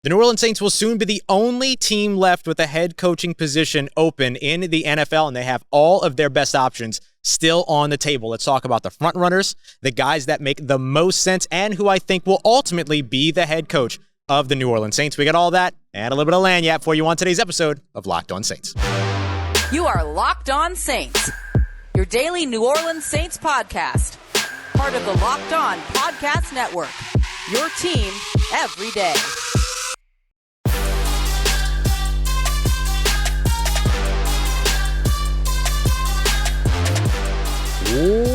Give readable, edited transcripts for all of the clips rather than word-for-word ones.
The New Orleans Saints will soon be the only team left with a head coaching position open in the NFL, and they have all of their best options still on the table. Let's talk about the front runners, the guys that make the most sense, and who I think will ultimately be the head coach of the New Orleans Saints. We got all that and a little bit of lagniappe for you on today's episode of Locked On Saints. You are Locked On Saints, your daily New Orleans Saints podcast. Part of the Locked On Podcast Network, your team every day.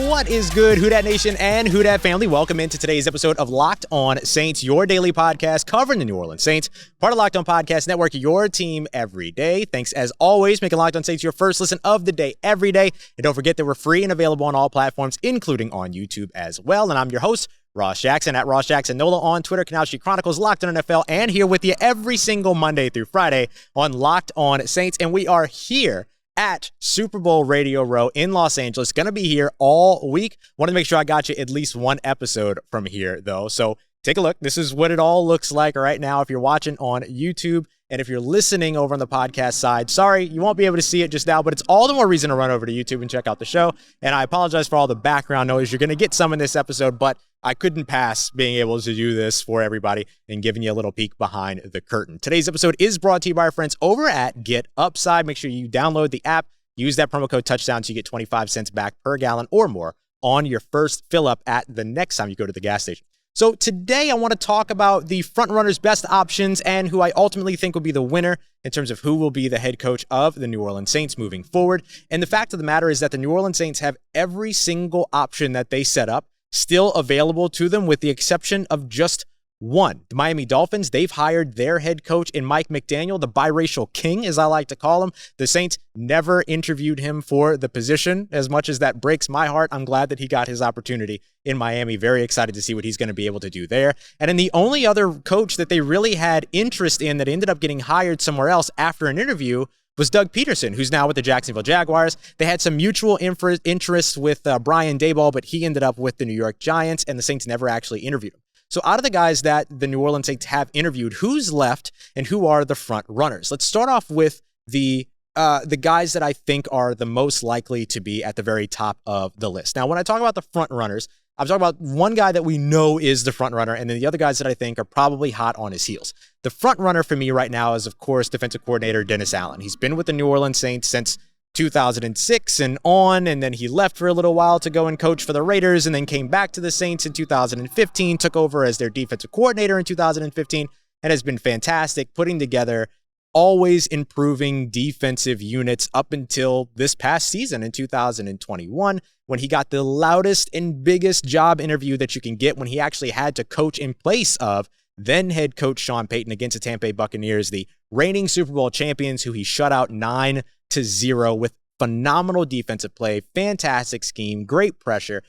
What is good, Who Dat Nation and Who Dat family? Welcome into today's episode of Locked On Saints, your daily podcast covering the New Orleans Saints. Part of Locked On Podcast Network, your team every day. Thanks as always, making Locked On Saints your first listen of the day every day. And don't forget that we're free and available on all platforms, including on YouTube as well. And I'm your host, Ross Jackson, at Ross Jackson Nola on Twitter, Canal Street Chronicles, Locked On NFL, and here with you every single Monday through Friday on Locked On Saints. And we are here at Super Bowl Radio Row in Los Angeles. Going to be here all week. Wanted to make sure I got you at least one episode from here, though. So take a look. This is what it all looks like right now if you're watching on YouTube. And if you're listening over on the podcast side, sorry, you won't be able to see it just now, but it's all the more reason to run over to YouTube and check out the show. And I apologize for all the background noise. You're going to get some in this episode, but I couldn't pass being able to do this for everybody and giving you a little peek behind the curtain. Today's episode is brought to you by our friends over at Get Upside. Make sure you download the app, use that promo code touchdown so you get 25 cents back per gallon or more on your first fill up at the next time you go to the gas station. So today I want to talk about the front runners' best options and who I ultimately think will be the winner in terms of who will be the head coach of the New Orleans Saints moving forward. And the fact of the matter is that the New Orleans Saints have every single option that they set up still available to them with the exception of just one. The Miami Dolphins, they've hired their head coach in Mike McDaniel, the biracial king, as I like to call him. The Saints never interviewed him for the position. As much as that breaks my heart, I'm glad that he got his opportunity in Miami. Very excited to see what he's going to be able to do there. And then the only other coach that they really had interest in that ended up getting hired somewhere else after an interview was Doug Pederson, who's now with the Jacksonville Jaguars. They had some mutual interest with Brian Daboll, but he ended up with the New York Giants, and the Saints never actually interviewed him. So out of the guys that the New Orleans Saints have interviewed, who's left and who are the front runners? Let's start off with the guys that I think are the most likely to be at the very top of the list. Now, when I talk about the front runners, I'm talking about one guy that we know is the front runner, and then the other guys that I think are probably hot on his heels. The front runner for me right now is, of course, defensive coordinator Dennis Allen. He's been with the New Orleans Saints since 2006 and on, and then he left for a little while to go and coach for the Raiders, and then came back to the Saints in 2015, took over as their defensive coordinator in 2015, and has been fantastic, putting together always improving defensive units up until this past season in 2021, when he got the loudest and biggest job interview that you can get, when he actually had to coach in place of then head coach Sean Payton against the Tampa Bay Buccaneers, the reigning Super Bowl champions, who he shut out 9-0 with phenomenal defensive play, fantastic scheme, great pressure,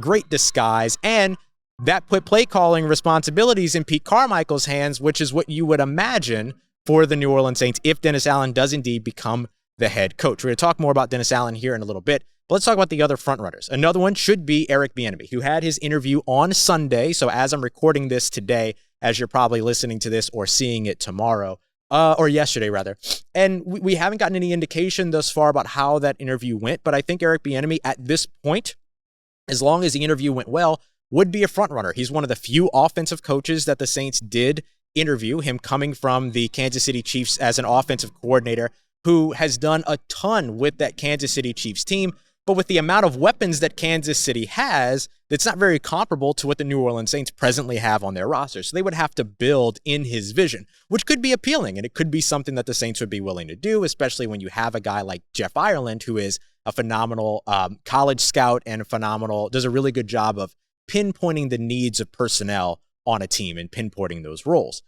great disguise, and that put play calling responsibilities in Pete Carmichael's hands, which is what you would imagine for the New Orleans Saints if Dennis Allen does indeed become the head coach. We're going to talk more about Dennis Allen here in a little bit, but let's talk about the other front runners. Another one should be Eric Bieniemy, who had his interview on Sunday. So as I'm recording this today, as you're probably listening to this or seeing it tomorrow, or yesterday rather. And we haven't gotten any indication thus far about how that interview went, but I think Eric Bieniemy at this point, as long as the interview went well, would be a front runner. He's one of the few offensive coaches that the Saints did interview, him coming from the Kansas City Chiefs as an offensive coordinator who has done a ton with that Kansas City Chiefs team. But with the amount of weapons that Kansas City has, it's not very comparable to what the New Orleans Saints presently have on their roster. So they would have to build in his vision, which could be appealing, and it could be something that the Saints would be willing to do, especially when you have a guy like Jeff Ireland, who is a phenomenal college scout and does a really good job of pinpointing the needs of personnel on a team and pinpointing those roles.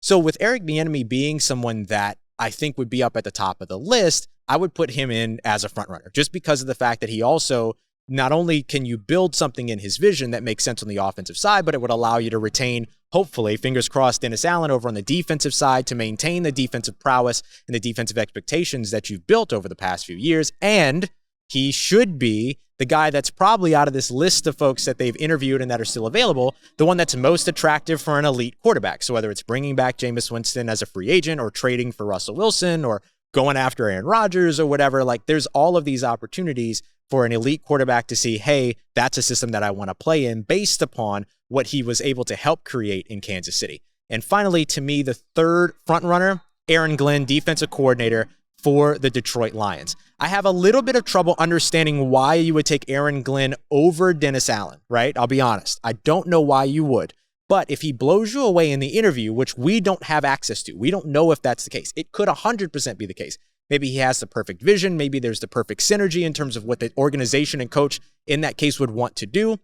So with Eric Bieniemy being someone that I think would be up at the top of the list, I would put him in as a front runner just because of the fact that he also, not only can you build something in his vision that makes sense on the offensive side, but it would allow you to retain, hopefully, fingers crossed, Dennis Allen over on the defensive side to maintain the defensive prowess and the defensive expectations that you've built over the past few years. And he should be the guy that's probably out of this list of folks that they've interviewed and that are still available, the one that's most attractive for an elite quarterback. So whether it's bringing back Jameis Winston as a free agent or trading for Russell Wilson or going after Aaron Rodgers or whatever, like there's all of these opportunities for an elite quarterback to see, hey, that's a system that I want to play in based upon what he was able to help create in Kansas City. And finally, to me, the third front runner, Aaron Glenn, defensive coordinator for the Detroit Lions. I have a little bit of trouble understanding why you would take Aaron Glenn over Dennis Allen, right? I'll be honest. I don't know why you would. But if he blows you away in the interview, which we don't have access to, we don't know if that's the case. It could 100% be the case. Maybe he has the perfect vision. Maybe there's the perfect synergy in terms of what the organization and coach in that case would want to do.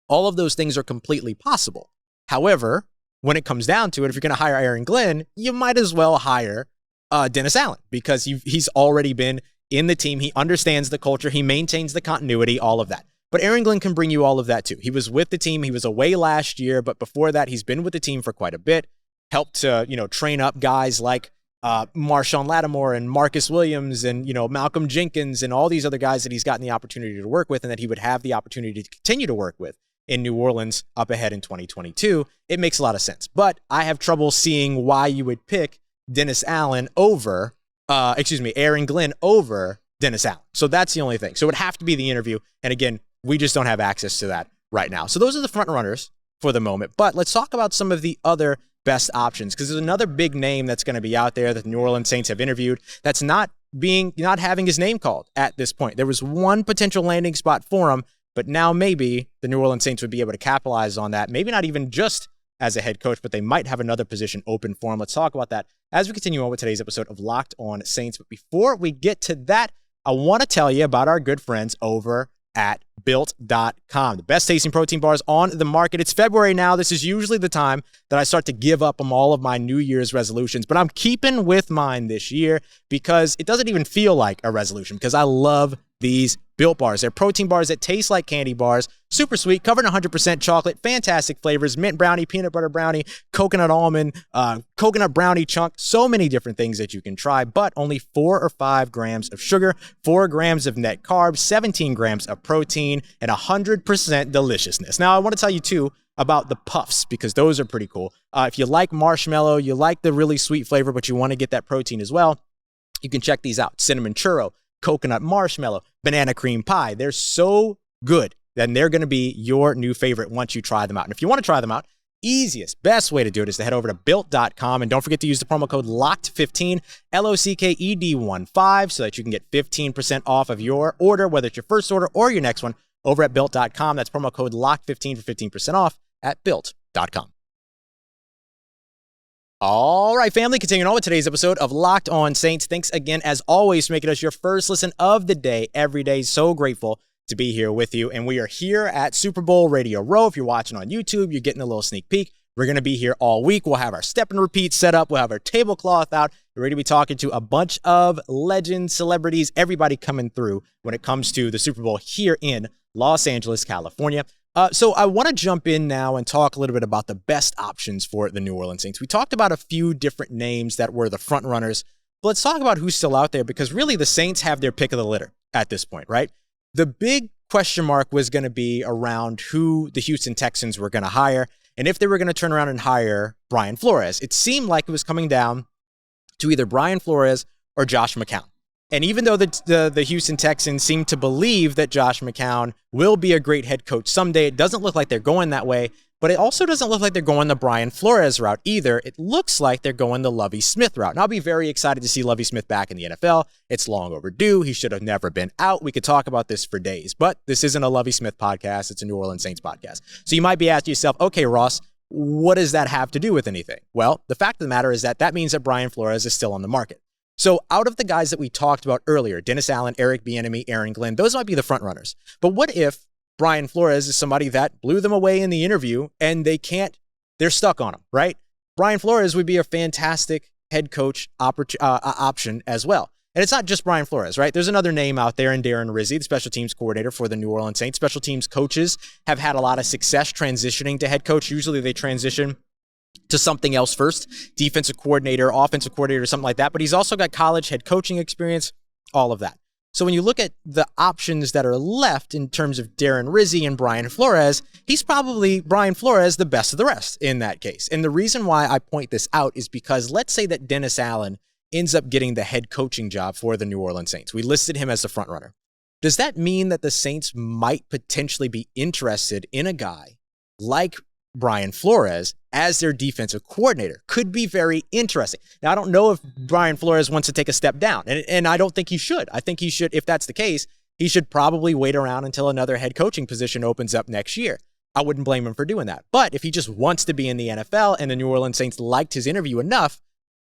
All of those things are completely possible. However, when it comes down to it, if you're going to hire Aaron Glenn, you might as well hire Dennis Allen because he's already been in the team. He understands the culture. He maintains the continuity, all of that. But Aaron Glenn can bring you all of that too. He was with the team. He was away last year, but before that, he's been with the team for quite a bit. Helped to, train up guys like Marshawn Lattimore and Marcus Williams and, Malcolm Jenkins and all these other guys that he's gotten the opportunity to work with and that he would have the opportunity to continue to work with in New Orleans up ahead in 2022. It makes a lot of sense. But I have trouble seeing why you would pick Aaron Glenn over Dennis Allen. So that's the only thing. So it would have to be the interview. And again, we just don't have access to that right now. So those are the front runners for the moment. But let's talk about some of the other best options, because there's another big name that's going to be out there that the New Orleans Saints have interviewed that's not having his name called at this point. There was one potential landing spot for him, but now maybe the New Orleans Saints would be able to capitalize on that. Maybe not even just as a head coach, but they might have another position open for him. Let's talk about that as we continue on with today's episode of Locked On Saints. But before we get to that, I want to tell you about our good friends over at Built.com, the best tasting protein bars on the market. It's February now. This is usually the time that I start to give up on all of my New Year's resolutions, but I'm keeping with mine this year because it doesn't even feel like a resolution because I love these Built bars. They're protein bars that taste like candy bars, super sweet, covered in 100% chocolate, fantastic flavors, mint brownie, peanut butter brownie, coconut almond, coconut brownie chunk, so many different things that you can try, but only 4 or 5 grams of sugar, 4 grams of net carbs, 17 grams of protein, and 100% deliciousness. Now, I want to tell you too about the puffs because those are pretty cool. If you like marshmallow, you like the really sweet flavor, but you want to get that protein as well, you can check these out. Cinnamon churro, coconut marshmallow, banana cream pie. They're so good. Then they're going to be your new favorite once you try them out. And if you want to try them out, easiest, best way to do it is to head over to Built.com. And don't forget to use the promo code LOCKED15, LOCKED15, so that you can get 15% off of your order, whether it's your first order or your next one, over at Built.com. That's promo code LOCKED15 for 15% off at Built.com. All right, family, continuing on with today's episode of Locked On Saints. Thanks again, as always, for making us your first listen of the day every day. So grateful to be here with you. And we are here at Super Bowl Radio Row. If you're watching on YouTube, you're getting a little sneak peek. We're going to be here all week. We'll have our step and repeat set up. We'll have our tablecloth out. We're ready to be talking to a bunch of legends, celebrities, everybody coming through when it comes to the Super Bowl here in Los Angeles, California. So I want to jump in now and talk a little bit about the best options for the New Orleans Saints. We talked about a few different names that were the front runners, but let's talk about who's still out there because really the Saints have their pick of the litter at this point, right? The big question mark was going to be around who the Houston Texans were going to hire and if they were going to turn around and hire Brian Flores. It seemed like it was coming down to either Brian Flores or Josh McCown. And even though the Houston Texans seem to believe that Josh McCown will be a great head coach someday, it doesn't look like they're going that way, but it also doesn't look like they're going the Brian Flores route either. It looks like they're going the Lovie Smith route. And I'll be very excited to see Lovie Smith back in the NFL. It's long overdue. He should have never been out. We could talk about this for days, but this isn't a Lovie Smith podcast. It's a New Orleans Saints podcast. So you might be asking yourself, okay, Ross, what does that have to do with anything? Well, the fact of the matter is that means that Brian Flores is still on the market. So out of the guys that we talked about earlier, Dennis Allen, Eric Bieniemy, Aaron Glenn, those might be the front runners. But what if Brian Flores is somebody that blew them away in the interview and they're stuck on him, right? Brian Flores would be a fantastic head coach option as well. And it's not just Brian Flores, right? There's another name out there in Darren Rizzi, the special teams coordinator for the New Orleans Saints. Special teams coaches have had a lot of success transitioning to head coach. Usually they transition to something else first, defensive coordinator, offensive coordinator, something like that. But he's also got college head coaching experience, all of that. So when you look at the options that are left in terms of Darren Rizzi and Brian Flores, he's probably, Brian Flores, the best of the rest in that case. And the reason why I point this out is because let's say that Dennis Allen ends up getting the head coaching job for the New Orleans Saints. We listed him as the front runner. Does that mean that the Saints might potentially be interested in a guy like Brian Flores as their defensive coordinator? Could be very interesting. Now, I don't know if Brian Flores wants to take a step down, and I don't think he should. I think he should, if that's the case, he should probably wait around until another head coaching position opens up next year. I wouldn't blame him for doing that. But if he just wants to be in the NFL and the New Orleans Saints liked his interview enough,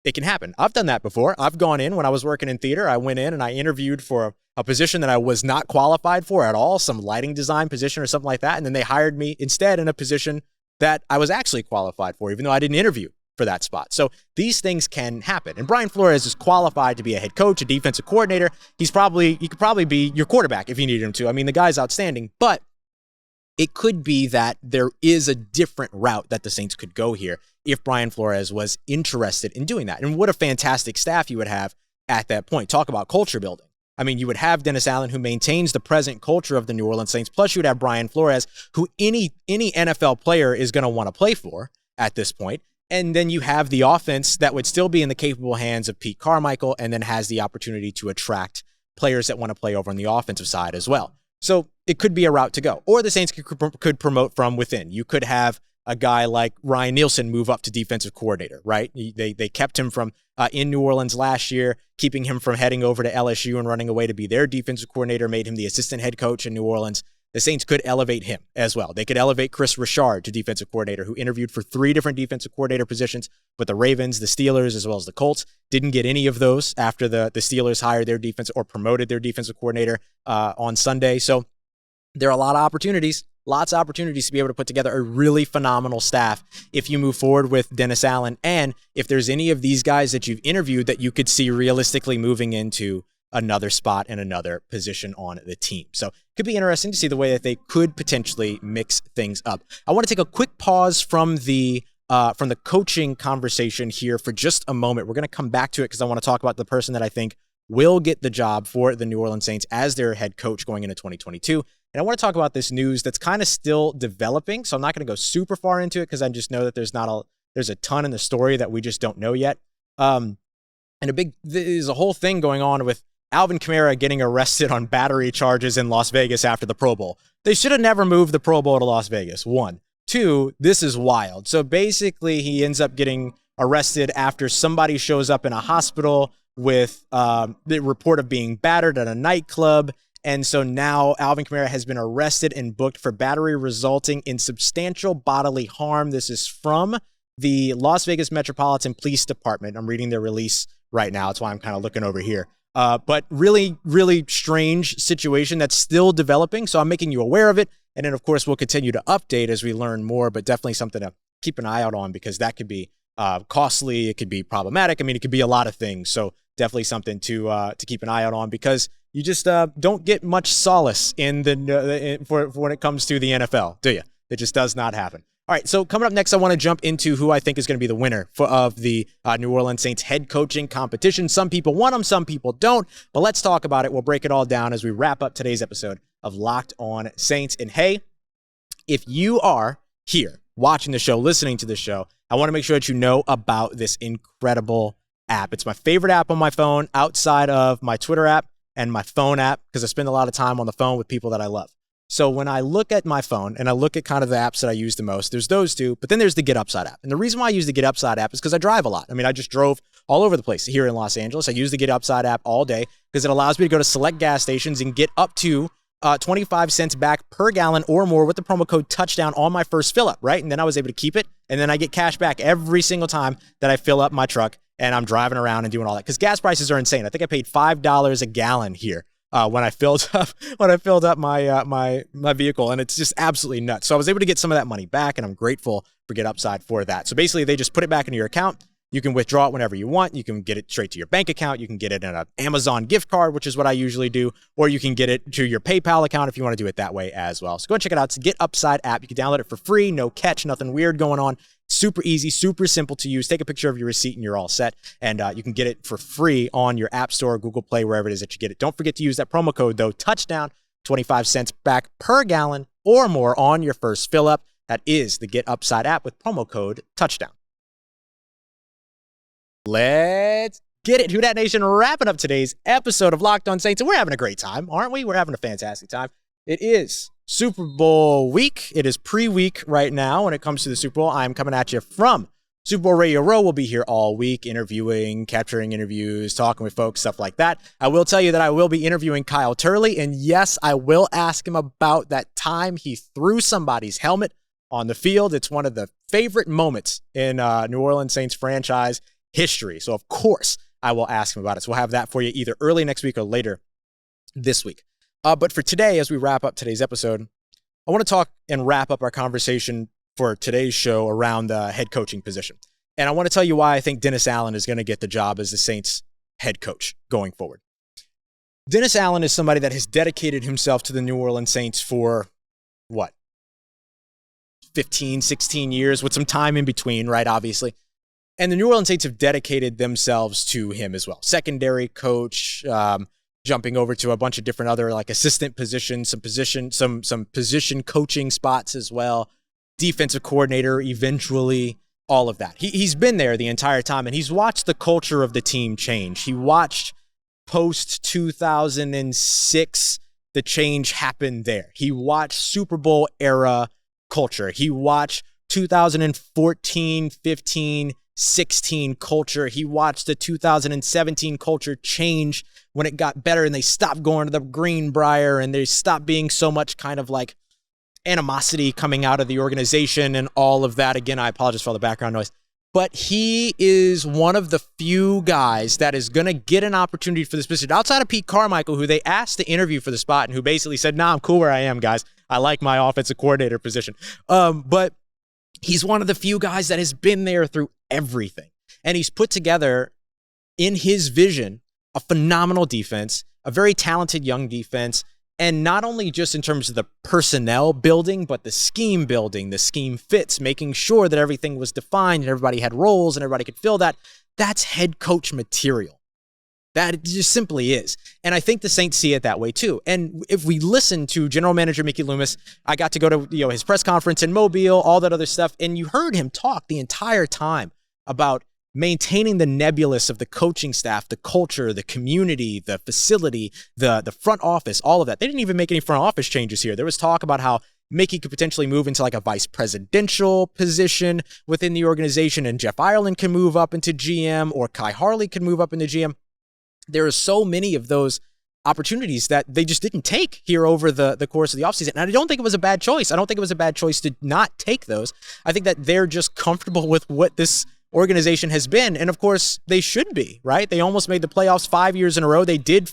it can happen. I've done that before. I've gone in when I was working in theater. I went in and I interviewed for a position that I was not qualified for at all, some lighting design position or something like that. And then they hired me instead in a position that I was actually qualified for, even though I didn't interview for that spot. So these things can happen. And Brian Flores is qualified to be a head coach, a defensive coordinator. He could probably be your quarterback if you needed him to. I mean, the guy's outstanding, but it could be that there is a different route that the Saints could go here if Brian Flores was interested in doing that. And what a fantastic staff you would have at that point. Talk about culture building. I mean, you would have Dennis Allen, who maintains the present culture of the New Orleans Saints, plus you would have Brian Flores, who any NFL player is going to want to play for at this point. And then you have the offense that would still be in the capable hands of Pete Carmichael and then has the opportunity to attract players that want to play over on the offensive side as well. So it could be a route to go. Or the Saints could promote from within. You could have a guy like Ryan Nielsen move up to defensive coordinator, right? They kept him from in New Orleans last year, keeping him from heading over to LSU and running away to be their defensive coordinator, made him the assistant head coach in New Orleans. The Saints could elevate him as well. They could elevate Chris Richard to defensive coordinator, who interviewed for 3 different defensive coordinator positions, but the Ravens, the Steelers, as well as the Colts didn't get any of those after the Steelers hired their defense or promoted their defensive coordinator on Sunday. So there are a lot of opportunities. Lots of opportunities to be able to put together a really phenomenal staff if you move forward with Dennis Allen, and if there's any of these guys that you've interviewed that you could see realistically moving into another spot and another position on the team. So it could be interesting to see the way that they could potentially mix things up. I want to take a quick pause from the coaching conversation here for just a moment. We're going to come back to it because I want to talk about the person that I think will get the job for the New Orleans Saints as their head coach going into 2022. And I want to talk about this news that's kind of still developing. So I'm not going to go super far into it because I just know that there's a ton in the story that we just don't know yet. And there's a whole thing going on with Alvin Kamara getting arrested on battery charges in Las Vegas after the Pro Bowl. They should have never moved the Pro Bowl to Las Vegas. 1. 2, this is wild. So basically he ends up getting arrested after somebody shows up in a hospital with the report of being battered at a nightclub. And so now Alvin Kamara has been arrested and booked for battery resulting in substantial bodily harm. This is from the Las Vegas Metropolitan Police Department. I'm reading their release right now. That's why I'm kind of looking over here. But really, really strange situation that's still developing. So I'm making you aware of it. And then, of course, we'll continue to update as we learn more, but definitely something to keep an eye out on because that could be costly. It could be problematic. I mean, it could be a lot of things. So definitely something to keep an eye out on because you just don't get much solace in for when it comes to the NFL, do you? It just does not happen. All right, so coming up next, I want to jump into who I think is going to be the winner of the New Orleans Saints head coaching competition. Some people want them, some people don't, but let's talk about it. We'll break it all down as we wrap up today's episode of Locked On Saints. And hey, if you are here watching the show, listening to the show, I want to make sure that you know about this incredible app. It's my favorite app on my phone outside of my Twitter app and my phone app because I spend a lot of time on the phone with people that I love. So when I look at my phone and I look at kind of the apps that I use the most, there's those two, but then there's the Get Upside app. And the reason why I use the Get Upside app is because I drive a lot. I mean, I just drove all over the place here in Los Angeles. I use the Get Upside app all day because it allows me to go to select gas stations and get up to 25 cents back per gallon or more with the promo code touchdown on my first fill up, right? And then I was able to keep it. And then I get cash back every single time that I fill up my truck and I'm driving around and doing all that because gas prices are insane. I think I paid $5 a gallon here when I filled up my vehicle, and it's just absolutely nuts. So I was able to get some of that money back, and I'm grateful for Get Upside for that. So basically, they just put it back into your account. You can withdraw it whenever you want. You can get it straight to your bank account. You can get it in an Amazon gift card, which is what I usually do, or you can get it to your PayPal account if you want to do it that way as well. So go and check it out. It's the Get Upside app. You can download it for free, no catch, nothing weird going on. Super easy, super simple to use. Take a picture of your receipt and you're all set. And you can get it for free on your App Store, Google Play, wherever it is that you get it. Don't forget to use that promo code, though, touchdown, 25 cents back per gallon or more on your first fill up. That is the Get Upside app with promo code touchdown. Let's get it. Who Dat Nation, wrapping up today's episode of Locked On Saints. And we're having a great time, aren't we? We're having a fantastic time. It is Super Bowl week. It is pre-week right now when it comes to the Super Bowl. I'm coming at you from Super Bowl Radio Row. We'll be here all week interviewing, capturing interviews, talking with folks, stuff like that. I will tell you that I will be interviewing Kyle Turley. And yes, I will ask him about that time he threw somebody's helmet on the field. It's one of the favorite moments in New Orleans Saints franchise history. So, of course, I will ask him about it. So we'll have that for you either early next week or later this week. But for today, as we wrap up today's episode, I want to talk and wrap up our conversation for today's show around the head coaching position. And I want to tell you why I think Dennis Allen is going to get the job as the Saints head coach going forward. Dennis Allen is somebody that has dedicated himself to the New Orleans Saints for, 15, 16 years with some time in between, right, obviously. And the New Orleans Saints have dedicated themselves to him as well. Secondary coach, jumping over to a bunch of different other like assistant positions, some position coaching spots as well. Defensive coordinator, eventually, all of that. He's been there the entire time, and he's watched the culture of the team change. He watched post-2006 the change happen there. He watched Super Bowl era culture. He watched 2014, 15, 16 culture. He watched the 2017 culture change when it got better and they stopped going to the Greenbrier and they stopped being so much kind of like animosity coming out of the organization and all of that. Again, I apologize for all the background noise. But he is one of the few guys that is going to get an opportunity for this position. Outside of Pete Carmichael, who they asked to interview for the spot and who basically said, nah, I'm cool where I am, guys. I like my offensive coordinator position. But he's one of the few guys that has been there through everything. And he's put together, in his vision, a phenomenal defense, a very talented young defense, and not only just in terms of the personnel building, but the scheme building, the scheme fits, making sure that everything was defined and everybody had roles and everybody could fill that. That's head coach material. That just simply is. And I think the Saints see it that way too. And if we listen to General Manager Mickey Loomis, I got to go to his press conference in Mobile, all that other stuff, and you heard him talk the entire time about maintaining the nebulous of the coaching staff, the culture, the community, the facility, the front office, all of that. They didn't even make any front office changes here. There was talk about how Mickey could potentially move into like a vice presidential position within the organization, and Jeff Ireland can move up into GM, or Kai Harley can move up into GM. There are so many of those opportunities that they just didn't take here over the course of the offseason. And I don't think it was a bad choice. I don't think it was a bad choice to not take those. I think that they're just comfortable with what this organization has been. And of course, they should be, right? They almost made the playoffs 5 years in a row. They did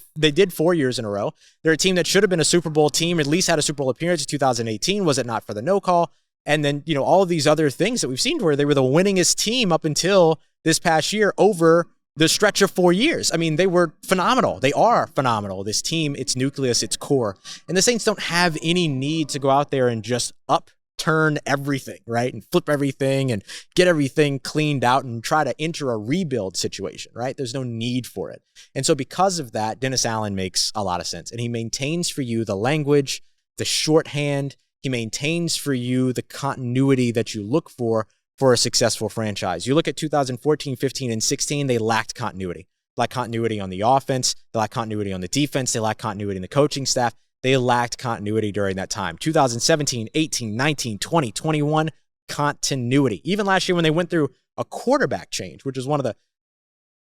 4 years in a row. They're a team that should have been a Super Bowl team, at least had a Super Bowl appearance in 2018, was it not for the no call? And then, all of these other things that we've seen where they were the winningest team up until this past year over the stretch of 4 years. I mean, they were phenomenal. They are phenomenal. This team, its nucleus, its core. And the Saints don't have any need to go out there and just upturn everything, right? And flip everything and get everything cleaned out and try to enter a rebuild situation, right? There's no need for it. And so because of that, Dennis Allen makes a lot of sense. And he maintains for you the language, the shorthand. He maintains for you the continuity that you look for a successful franchise. You look at 2014, 15, and 16, they lacked continuity. They lacked continuity on the offense. They lacked continuity on the defense. They lacked continuity in the coaching staff. They lacked continuity during that time. 2017, 18, 19, 20, 21, continuity. Even last year when they went through a quarterback change, which is one of the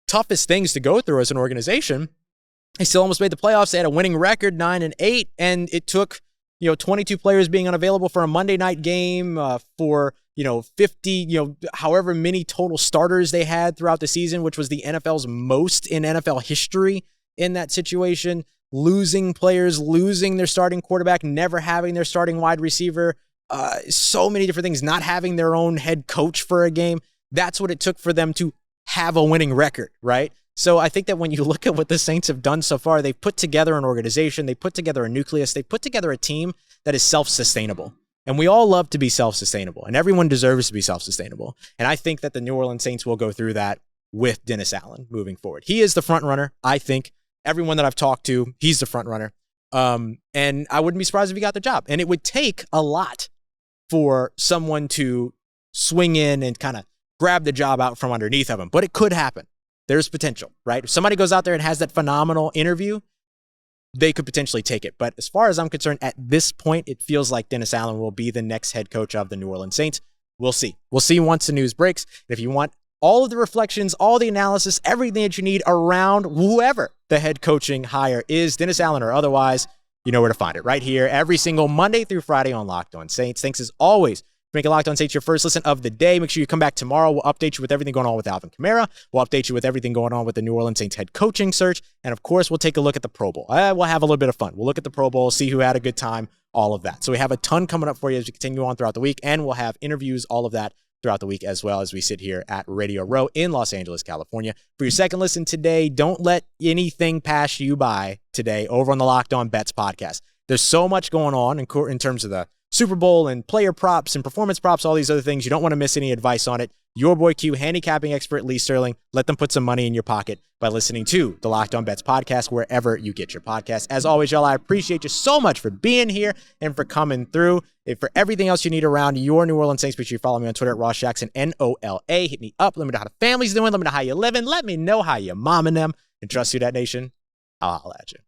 toughest things to go through as an organization, they still almost made the playoffs. They had a winning record, 9-8, and it took 22 players being unavailable for a Monday night game, for 50, however many total starters they had throughout the season, which was the NFL's most in NFL history in that situation. Losing players, losing their starting quarterback, never having their starting wide receiver, so many different things, not having their own head coach for a game. That's what it took for them to have a winning record, right? So I think that when you look at what the Saints have done so far, they've put together an organization, they put together a nucleus, they put together a team that is self-sustainable. And we all love to be self-sustainable, and everyone deserves to be self-sustainable. And I think that the New Orleans Saints will go through that with Dennis Allen moving forward. He is the front runner, I think. Everyone that I've talked to, he's the front runner. And I wouldn't be surprised if he got the job. And it would take a lot for someone to swing in and kind of grab the job out from underneath of him. But it could happen. There's potential, right? If somebody goes out there and has that phenomenal interview, they could potentially take it. But as far as I'm concerned, at this point, it feels like Dennis Allen will be the next head coach of the New Orleans Saints. We'll see. We'll see once the news breaks. And if you want all of the reflections, all the analysis, everything that you need around whoever the head coaching hire is, Dennis Allen or otherwise, you know where to find it. Right here, every single Monday through Friday on Locked On Saints. Thanks as always for making Locked On Saints your first listen of the day. Make sure you come back tomorrow. We'll update you with everything going on with Alvin Kamara. We'll update you with everything going on with the New Orleans Saints head coaching search. And of course, we'll take a look at the Pro Bowl. We'll have a little bit of fun. We'll look at the Pro Bowl, see who had a good time, all of that. So we have a ton coming up for you as we continue on throughout the week. And we'll have interviews, all of that throughout the week as well as we sit here at Radio Row in Los Angeles, California. For your second listen today, don't let anything pass you by today over on the Locked On Bets podcast. There's so much going on in terms of the Super Bowl and player props and performance props, all these other things. You don't want to miss any advice on it. Your boy Q, handicapping expert Lee Sterling, let them put some money in your pocket by listening to the Locked On Bets podcast wherever you get your podcast. As always, y'all, I appreciate you so much for being here and for coming through. And for everything else you need around your New Orleans Saints, make sure you follow me on Twitter at Ross Jackson, NOLA. Hit me up. Let me know how the family's doing. Let me know how you're living. Let me know how you're momming them. And trust you, that nation. I'll holla at you.